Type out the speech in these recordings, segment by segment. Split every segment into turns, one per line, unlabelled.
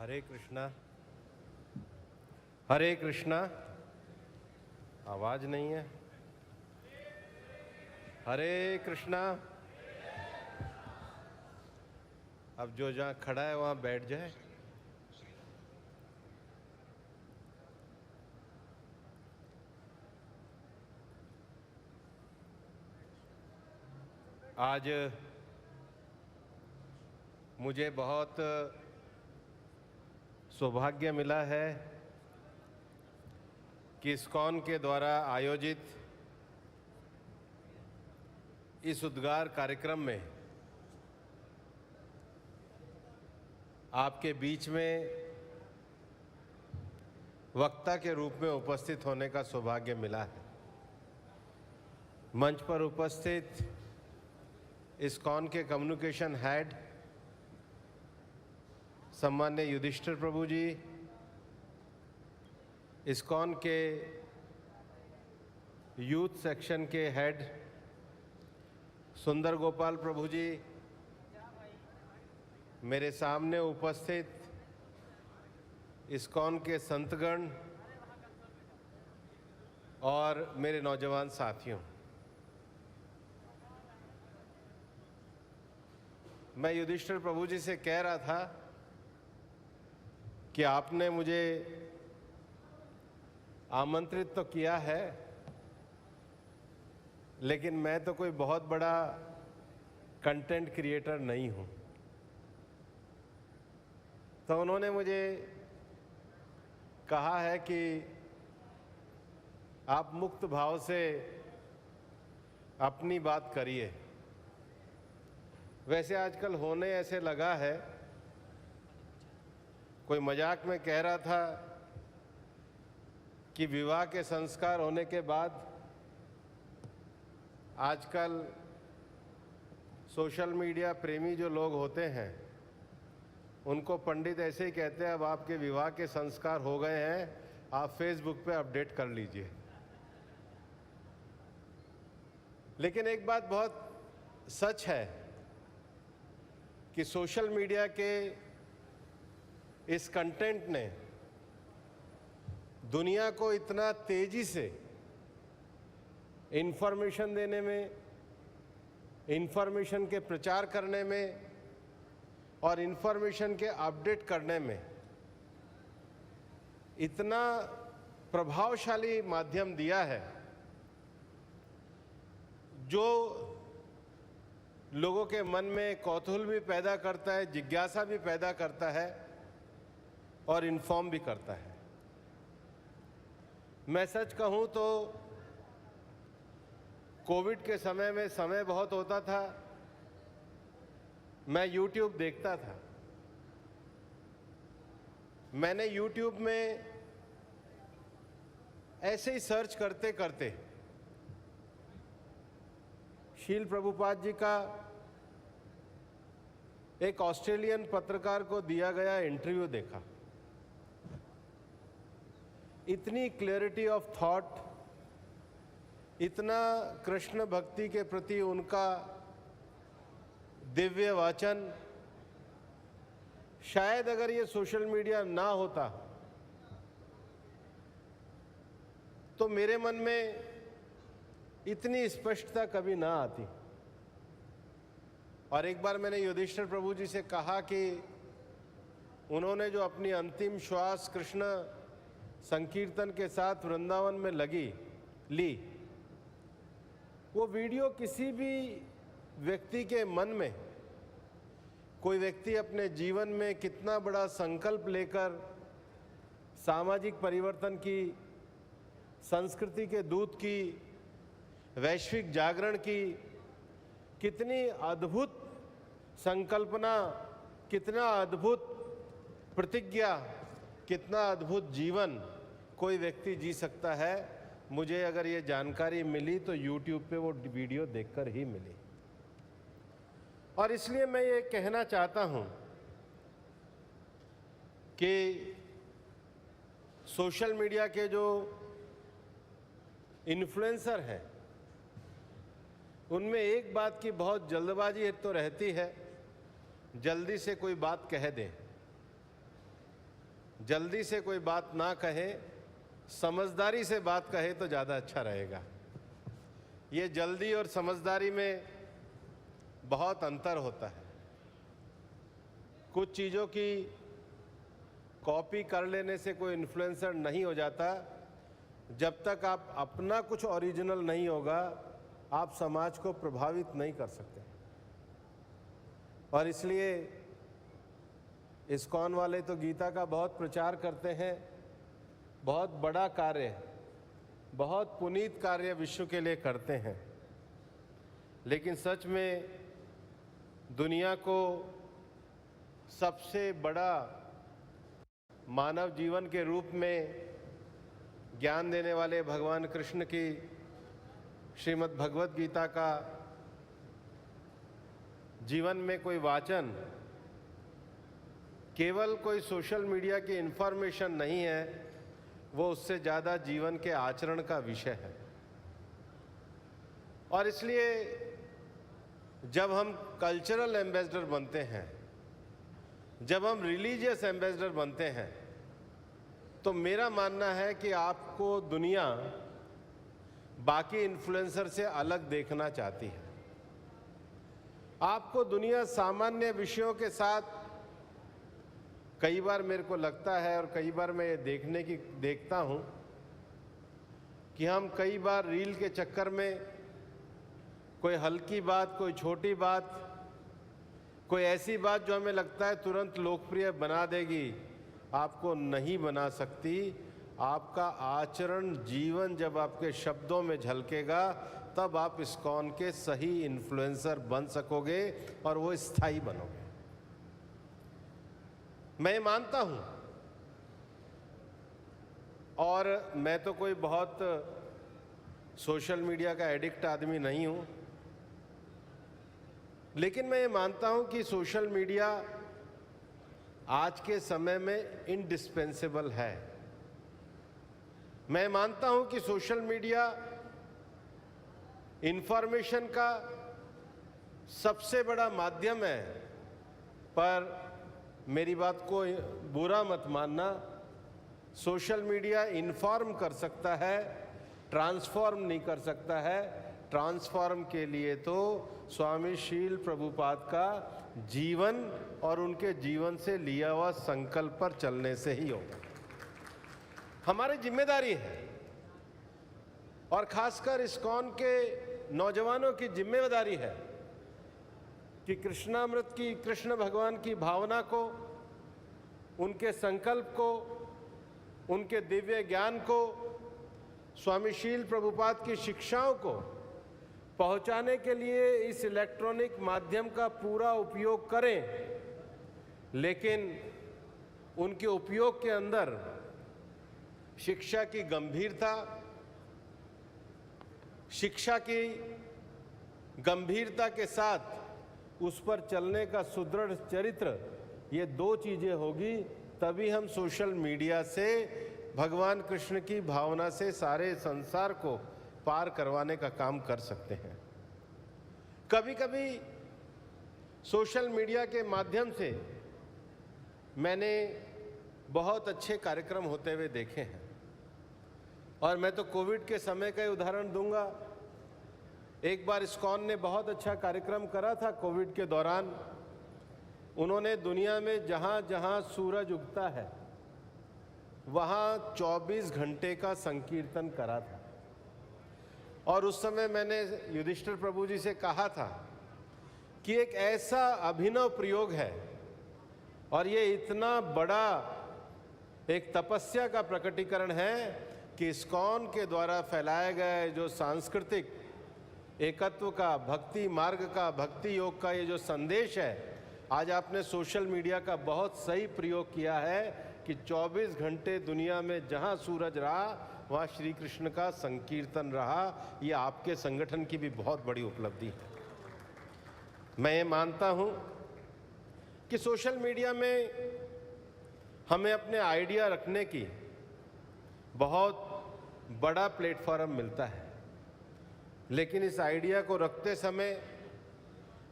हरे कृष्णा। हरे कृष्णा। आवाज नहीं है। हरे कृष्णा। अब जो जहाँ खड़ा है वहाँ बैठ जाए। आज मुझे बहुत सौभाग्य मिला है कि इस्कॉन के द्वारा आयोजित इस उद्गार कार्यक्रम में आपके बीच में वक्ता के रूप में उपस्थित होने का सौभाग्य मिला है। मंच पर उपस्थित इस्कॉन के कम्युनिकेशन हेड सम्मान्य युधिष्ठिर प्रभु जी, इस्कॉन के यूथ सेक्शन के हेड सुंदर गोपाल प्रभु जी, मेरे सामने उपस्थित इस्कॉन के संतगण और मेरे नौजवान साथियों, मैं युधिष्ठिर प्रभु जी से कह रहा था कि आपने मुझे आमंत्रित तो किया है, लेकिन मैं तो कोई बहुत बड़ा कंटेंट क्रिएटर नहीं हूं। तो उन्होंने मुझे कहा है कि आप मुक्त भाव से अपनी बात करिए। वैसे आजकल होने ऐसे लगा है, कोई मजाक में कह रहा था कि विवाह के संस्कार होने के बाद आजकल सोशल मीडिया प्रेमी जो लोग होते हैं उनको पंडित ऐसे ही कहते हैं, अब आपके विवाह के संस्कार हो गए हैं, आप फेसबुक पे अपडेट कर लीजिए। लेकिन एक बात बहुत सच है कि सोशल मीडिया के इस कंटेंट ने दुनिया को इतना तेजी से इंफॉर्मेशन देने में, इंफॉर्मेशन के प्रचार करने में और इंफॉर्मेशन के अपडेट करने में इतना प्रभावशाली माध्यम दिया है, जो लोगों के मन में कौतूहल भी पैदा करता है, जिज्ञासा भी पैदा करता है और इन्फॉर्म भी करता है। मैं सच कहूं तो कोविड के समय में समय बहुत होता था, मैं YouTube देखता था। मैंने YouTube में ऐसे ही सर्च करते करते शील प्रभुपाद जी का एक ऑस्ट्रेलियन पत्रकार को दिया गया इंटरव्यू देखा। इतनी क्लैरिटी ऑफ थॉट, इतना कृष्ण भक्ति के प्रति उनका दिव्य वाचन, शायद अगर ये सोशल मीडिया ना होता तो मेरे मन में इतनी स्पष्टता कभी ना आती। और एक बार मैंने युधिष्ठिर प्रभु जी से कहा कि उन्होंने जो अपनी अंतिम श्वास कृष्ण संकीर्तन के साथ वृंदावन में ली, वो वीडियो किसी भी व्यक्ति के मन में, कोई व्यक्ति अपने जीवन में कितना बड़ा संकल्प लेकर सामाजिक परिवर्तन की, संस्कृति के दूत की, वैश्विक जागरण की कितनी अद्भुत संकल्पना, कितना अद्भुत प्रतिज्ञा, कितना अद्भुत जीवन कोई व्यक्ति जी सकता है, मुझे अगर ये जानकारी मिली तो YouTube पे वो वीडियो देखकर ही मिली। और इसलिए मैं ये कहना चाहता हूं कि सोशल मीडिया के जो इन्फ्लुएंसर हैं उनमें एक बात की बहुत जल्दबाजी तो रहती है, जल्दी से कोई बात कह दें। जल्दी से कोई बात ना कहे, समझदारी से बात कहे तो ज़्यादा अच्छा रहेगा। ये जल्दी और समझदारी में बहुत अंतर होता है। कुछ चीज़ों की कॉपी कर लेने से कोई इन्फ्लुएंसर नहीं हो जाता। जब तक आप अपना कुछ ओरिजिनल नहीं होगा, आप समाज को प्रभावित नहीं कर सकते। और इसलिए इस्कॉन वाले तो गीता का बहुत प्रचार करते हैं, बहुत बड़ा कार्य, बहुत पुनीत कार्य विश्व के लिए करते हैं, लेकिन सच में दुनिया को सबसे बड़ा मानव जीवन के रूप में ज्ञान देने वाले भगवान कृष्ण की श्रीमद् भगवत गीता का जीवन में कोई वाचन केवल कोई सोशल मीडिया की इन्फॉर्मेशन नहीं है, वो उससे ज़्यादा जीवन के आचरण का विषय है। और इसलिए जब हम कल्चरल एम्बेसडर बनते हैं, जब हम रिलीजियस एम्बेसडर बनते हैं, तो मेरा मानना है कि आपको दुनिया बाकी इन्फ्लुएंसर से अलग देखना चाहती है। आपको दुनिया सामान्य विषयों के साथ, कई बार मेरे को लगता है और कई बार मैं ये देखता हूं कि हम कई बार रील के चक्कर में कोई हल्की बात, कोई छोटी बात, कोई ऐसी बात जो हमें लगता है तुरंत लोकप्रिय बना देगी, आपको नहीं बना सकती। आपका आचरण, जीवन जब आपके शब्दों में झलकेगा, तब आप इस्कॉन के सही इन्फ्लुएंसर बन सकोगे और वो स्थायी बनोगे। मैं मानता हूं, और मैं तो कोई बहुत सोशल मीडिया का एडिक्ट आदमी नहीं हूं, लेकिन मैं ये मानता हूं कि सोशल मीडिया आज के समय में इंडिस्पेंसेबल है। मैं मानता हूं कि सोशल मीडिया इंफॉर्मेशन का सबसे बड़ा माध्यम है, पर मेरी बात को बुरा मत मानना, सोशल मीडिया इन्फॉर्म कर सकता है, ट्रांसफॉर्म नहीं कर सकता है। ट्रांसफॉर्म के लिए तो स्वामी शील प्रभुपाद का जीवन और उनके जीवन से लिया हुआ संकल्प पर चलने से ही होगा। हमारी जिम्मेदारी है, और खासकर इस्कॉन के नौजवानों की जिम्मेदारी है कि कृष्णामृत की, कृष्ण भगवान की भावना को, उनके संकल्प को, उनके दिव्य ज्ञान को, स्वामी शील प्रभुपाद की शिक्षाओं को पहुंचाने के लिए इस इलेक्ट्रॉनिक माध्यम का पूरा उपयोग करें, लेकिन उनके उपयोग के अंदर शिक्षा की गंभीरता, शिक्षा की गंभीरता के साथ उस पर चलने का सुदृढ़ चरित्र, ये दो चीजें होगी, तभी हम सोशल मीडिया से भगवान कृष्ण की भावना से सारे संसार को पार करवाने का काम कर सकते हैं। कभी कभी सोशल मीडिया के माध्यम से मैंने बहुत अच्छे कार्यक्रम होते हुए देखे हैं, और मैं तो कोविड के समय का ही उदाहरण दूंगा। एक बार इस्कॉन ने बहुत अच्छा कार्यक्रम करा था कोविड के दौरान। उन्होंने दुनिया में जहां जहां सूरज उगता है वहां 24 घंटे का संकीर्तन करा था। और उस समय मैंने युधिष्ठिर प्रभु जी से कहा था कि एक ऐसा अभिनव प्रयोग है, और ये इतना बड़ा एक तपस्या का प्रकटीकरण है कि इस्कॉन के द्वारा फैलाए गए जो सांस्कृतिक एकत्व का, भक्ति मार्ग का, भक्ति योग का ये जो संदेश है, आज आपने सोशल मीडिया का बहुत सही प्रयोग किया है कि 24 घंटे दुनिया में जहां सूरज रहा वहां श्री कृष्ण का संकीर्तन रहा। ये आपके संगठन की भी बहुत बड़ी उपलब्धि है। मैं ये मानता हूं कि सोशल मीडिया में हमें अपने आइडिया रखने की बहुत बड़ा प्लेटफॉर्म मिलता है, लेकिन इस आइडिया को रखते समय,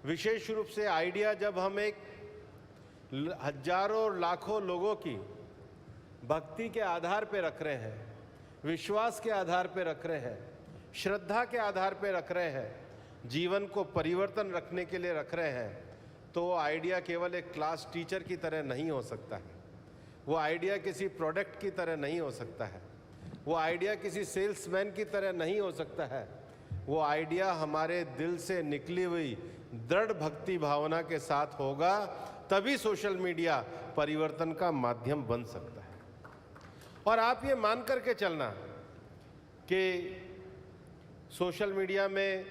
विशेष रूप से आइडिया जब हम एक हजारों लाखों लोगों की भक्ति के आधार पे रख रहे हैं, विश्वास के आधार पे रख रहे हैं, श्रद्धा के आधार पे रख रहे हैं, जीवन को परिवर्तन रखने के लिए रख रहे हैं, तो वो आइडिया केवल एक क्लास टीचर की तरह नहीं हो सकता है। वो आइडिया किसी प्रोडक्ट की तरह नहीं हो सकता है। वो आइडिया किसी सेल्समैन की तरह नहीं हो सकता है। वो आइडिया हमारे दिल से निकली हुई दृढ़ भक्ति भावना के साथ होगा, तभी सोशल मीडिया परिवर्तन का माध्यम बन सकता है। और आप ये मान करके चलना कि सोशल मीडिया में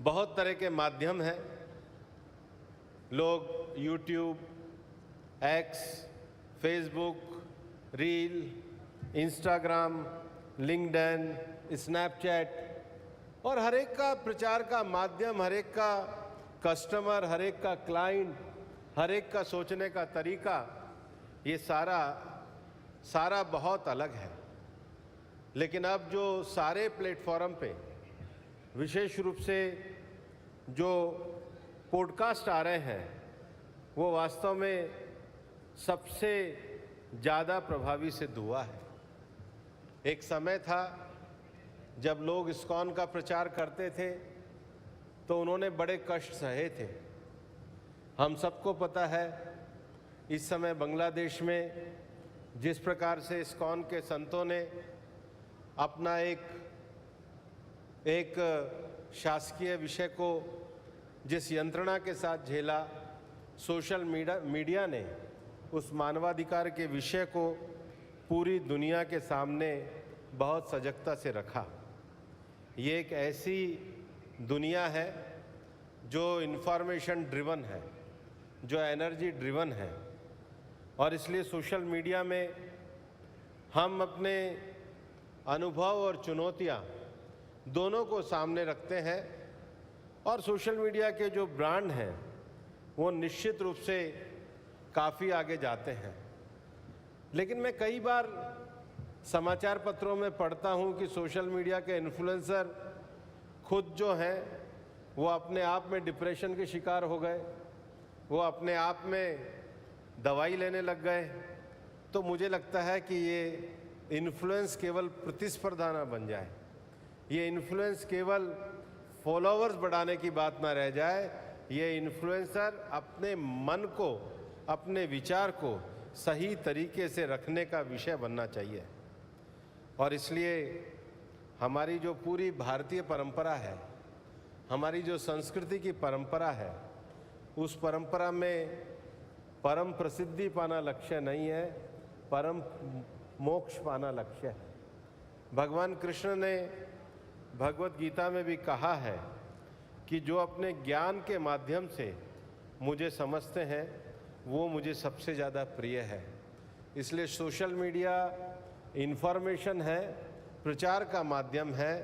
बहुत तरह के माध्यम हैं। लोग YouTube, x, Facebook, reel, Instagram, LinkedIn, Snapchat और हर एक का प्रचार का माध्यम, हर एक का कस्टमर, हर एक का क्लाइंट, हर एक का सोचने का तरीका, ये सारा बहुत अलग है। लेकिन अब जो सारे प्लेटफॉर्म पे विशेष रूप से जो पॉडकास्ट आ रहे हैं, वो वास्तव में सबसे ज़्यादा प्रभावी सिद्ध हुआ है। एक समय था जब लोग इस्कॉन का प्रचार करते थे तो उन्होंने बड़े कष्ट सहे थे। हम सबको पता है इस समय बांग्लादेश में जिस प्रकार से इस्कॉन के संतों ने अपना एक शासकीय विषय को जिस यंत्रणा के साथ झेला, सोशल मीडिया ने उस मानवाधिकार के विषय को पूरी दुनिया के सामने बहुत सजगता से रखा। ये एक ऐसी दुनिया है जो इंफॉर्मेशन ड्रिवन है, जो एनर्जी ड्रिवन है, और इसलिए सोशल मीडिया में हम अपने अनुभव और चुनौतियाँ दोनों को सामने रखते हैं। और सोशल मीडिया के जो ब्रांड हैं वो निश्चित रूप से काफ़ी आगे जाते हैं। लेकिन मैं कई बार समाचार पत्रों में पढ़ता हूं कि सोशल मीडिया के इन्फ्लुएंसर खुद जो हैं वो अपने आप में डिप्रेशन के शिकार हो गए, वो अपने आप में दवाई लेने लग गए। तो मुझे लगता है कि ये इन्फ्लुएंस केवल प्रतिस्पर्धा ना बन जाए, ये इन्फ्लुएंस केवल फॉलोअर्स बढ़ाने की बात ना रह जाए। ये इन्फ्लुएंसर अपने मन को, अपने विचार को सही तरीके से रखने का विषय बनना चाहिए। और इसलिए हमारी जो पूरी भारतीय परंपरा है, हमारी जो संस्कृति की परंपरा है, उस परंपरा में परम प्रसिद्धि पाना लक्ष्य नहीं है, परम मोक्ष पाना लक्ष्य है। भगवान कृष्ण ने भगवत गीता में भी कहा है कि जो अपने ज्ञान के माध्यम से मुझे समझते हैं वो मुझे सबसे ज़्यादा प्रिय है। इसलिए सोशल मीडिया इंफॉर्मेशन है, प्रचार का माध्यम है,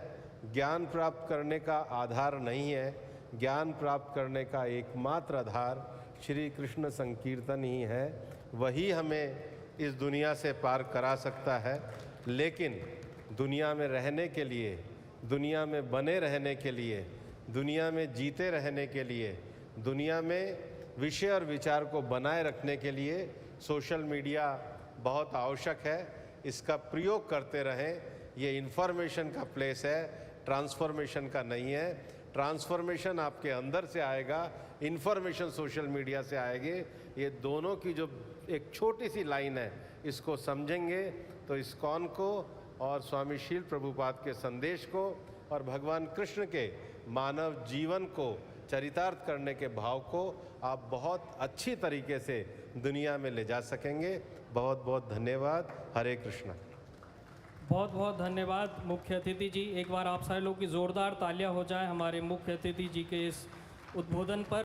ज्ञान प्राप्त करने का आधार नहीं है। ज्ञान प्राप्त करने का एकमात्र आधार श्री कृष्ण संकीर्तन ही है। वही हमें इस दुनिया से पार करा सकता है। लेकिन दुनिया में रहने के लिए, दुनिया में बने रहने के लिए, दुनिया में जीते रहने के लिए, दुनिया में विषय और विचार को बनाए रखने के लिए सोशल मीडिया बहुत आवश्यक है। इसका प्रयोग करते रहें। ये इन्फॉर्मेशन का प्लेस है, ट्रांसफॉर्मेशन का नहीं है। ट्रांसफॉर्मेशन आपके अंदर से आएगा, इन्फॉर्मेशन सोशल मीडिया से आएगी। ये दोनों की जो एक छोटी सी लाइन है, इसको समझेंगे तो इस्कॉन को और स्वामी शील प्रभुपाद के संदेश को और भगवान कृष्ण के मानव जीवन को चरितार्थ करने के भाव को आप बहुत अच्छी तरीके से दुनिया में ले जा सकेंगे। बहुत बहुत धन्यवाद। हरे कृष्णा।
बहुत बहुत धन्यवाद मुख्य अतिथि जी। एक बार आप सारे लोग की ज़ोरदार तालियां हो जाए हमारे मुख्य अतिथि जी के इस उद्बोधन पर।